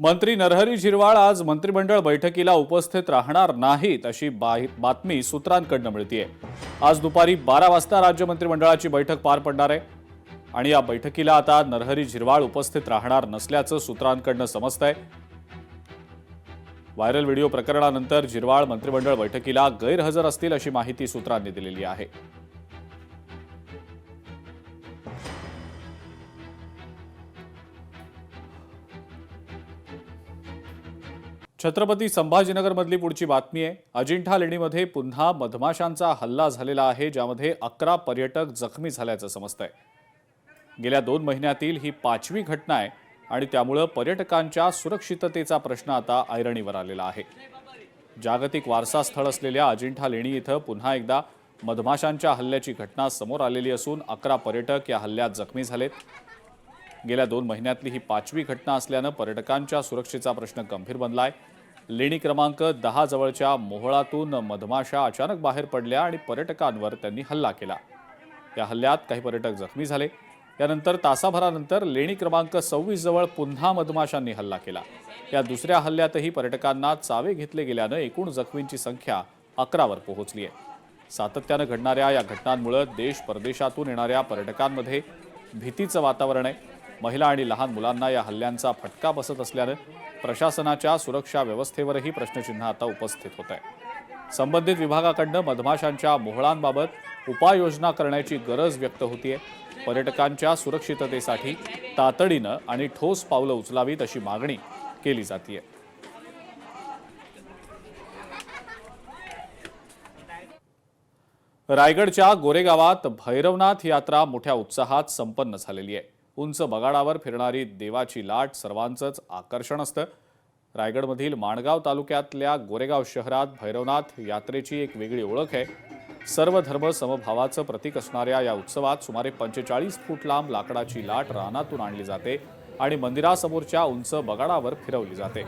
मंत्री नरहरी झिरवाळ आज मंत्रिमंडळ बैठकीला उपस्थित राहणार नाहीत अशी बातमी सूत्रांकडून मिळतेय। आज दुपारी 12 वाजता राज्य मंत्रिमंडळाची बैठक पार पडणार आहे आणि या बैठकीला आता नरहरी झिरवाळ उपस्थित राहणार नसल्याचं सूत्रांकडून समजतंय। व्हायरल व्हिडिओ प्रकरणानंतर झिरवाळ मंत्रिमंडळ बैठकीला गैरहजर असतील अशी माहिती सूत्रांनी दिलेली आहे। छत्रपती संभाजीनगर मधली पुढची बातमी आहे। अजिंठा लेणीमध्ये पुन्हा मधमाशांचा हल्ला झालेला आहे, ज्यामध्ये 11 पर्यटक जखमी झाल्याचं समजतंय। गेल्या 2 महिन्यातील ही 5वी घटना आहे आणि त्यामुळे पर्यटकांच्या सुरक्षिततेचा प्रश्न आता ऐरणीवर आलेला आहे। जागतिक वारसा स्थळ असलेल्या अजिंठा लेणी इथं पुन्हा एकदा मधमाशांच्या हल्ल्याची घटना समोर आलेली असून 11 पर्यटक या हल्ल्यात जखमी झालेत। गेल्या 2 महिन्यातली ही 5वी घटना असल्यानं पर्यटकांच्या सुरक्षेचा प्रश्न गंभीर बनलाय। लेणी क्रमांक 10 जवळच्या मोहळातून मधमाशा अचानक बाहेर पडल्या आणि पर्यटकांवर त्यांनी हल्ला केला। या हल्ल्यात काही पर्यटक जखमी झाले। यानंतर तासाभरानंतर लेणी क्रमांक 26 जवळ पुन्हा मधमाशांनी हल्ला केला। या दुसऱ्या हल्ल्यातही पर्यटकांना चावे घेतले गेल्यानं एकूण जखमींची संख्या 11 वर पोहोचली आहे। सातत्यानं घडणाऱ्या या घटनांमुळे देश परदेशातून येणाऱ्या पर्यटकांमध्ये भीतीचं वातावरण आहे। महिला आणि लहान मुलांना या हल्ल्यांचा फटका बसत असल्यानं प्रशासनाच्या सुरक्षा व्यवस्थेवरही प्रश्नचिन्ह आता उपस्थित होत आहे। संबंधित विभागाकडून मधमाशांच्या मोहळांबाबत उपाययोजना करण्याची गरज व्यक्त होतीये। पर्यटकांच्या सुरक्षिततेसाठी तातडीनं आणि ठोस पावलं उचलावीत अशी मागणी केली जातीये। रायगडच्या गोरेगावात भैरवनाथ यात्रा मोठ्या उत्साहात संपन्न झालेली आहे। उंच बगाडावर फिरणारी देवाची लाट सर्वांचंच आकर्षण असतं। रायगडमधील माणगाव तालुक्यातल्या गोरेगाव शहरात भैरवनाथ यात्रेची एक वेगळी ओळख आहे। सर्व धर्म समभावाचं प्रतीक असणाऱ्या या उत्सवात सुमारे 45 फूट लांब लाकडाची लाट रानातून आणली जाते आणि मंदिरासमोरच्या उंच बगाडावर फिरवली जाते।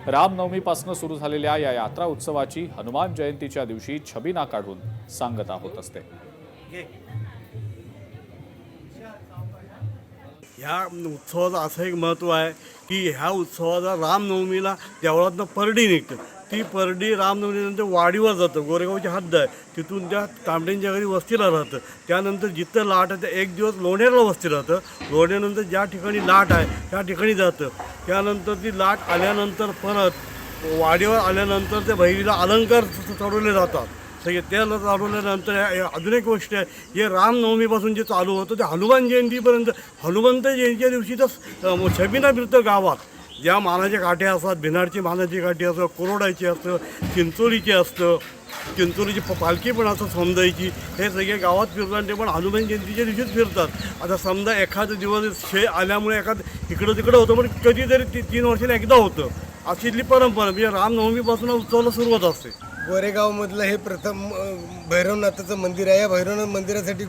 रामनवमीपासून सुरू झालेल्या या यात्रा उत्सवाची हनुमान जयंतीच्या दिवशी छबिना काढून सांगता होत असते। ह्या उत्सवाचं असं एक महत्त्व आहे की ह्या उत्सवाचा रामनवमीला देवळातनं परडी निघतं। ती परडी रामनवमीनंतर वाडीवर जातं, गोरेगावची हद्द आहे, तिथून त्या तांबड्यांच्या घरी वस्तीला राहतं। त्यानंतर जिथं लाट आहे त्या एक दिवस लोणेरला वस्ती राहतं। लोणेरनंतर ज्या ठिकाणी लाट आहे त्या ठिकाणी जातं। त्यानंतर ती लाट आल्यानंतर परत वाडीवर आल्यानंतर त्या बहिरीला अलंकार चढवले जातात। सगळे त्याला चालवल्यानंतर अजून एक गोष्ट आहे, हे रामनवमीपासून जे चालू होतं ते हनुमान जयंतीपर्यंत, हनुमंत जयंतीच्या दिवशी तर छबिना फिरतं गावात। ज्या मानाच्या काठ्या असतात, भिनाडची मानाची काठी असतं, कोरोडाची असतं, चिंचोलीची असतं, चिंचोलीची पालखी पण असं समजायची, हे सगळे गावात फिरतात। ते पण हनुमान जयंतीच्या दिवशीच फिरतात। आता समजा एखादा दिवस आल्यामुळे इकडं तिकडं होतं, पण कधीतरी 3 वर्षाला एकदा होतं। अशी इथली परंपरा म्हणजे रामनवमीपासून उत्सवाला सुरुवात असते। गोरेगावमधलं हे प्रथम भैरवनाथाचं मंदिर आहे। या भैरवनाथ मंदिरासाठी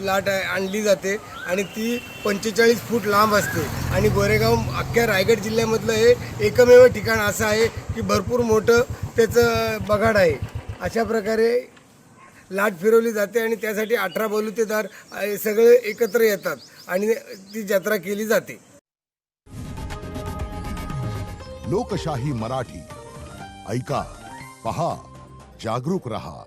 लाट आणली जाते आणि ती 45 फूट लांब असते आणि गोरेगाव अख्ख्या रायगड जिल्ह्यामधलं हे एकमेव ठिकाण असं आहे की भरपूर मोठं त्याचं बगाड आहे। अशा प्रकारे लाट फिरवली जाते आणि त्यासाठी 18 बलुतेदार सगळे एकत्र येतात आणि ती जत्रा केली जाते। लोकशाही मराठी ऐका, पहा, जागरूक रहा।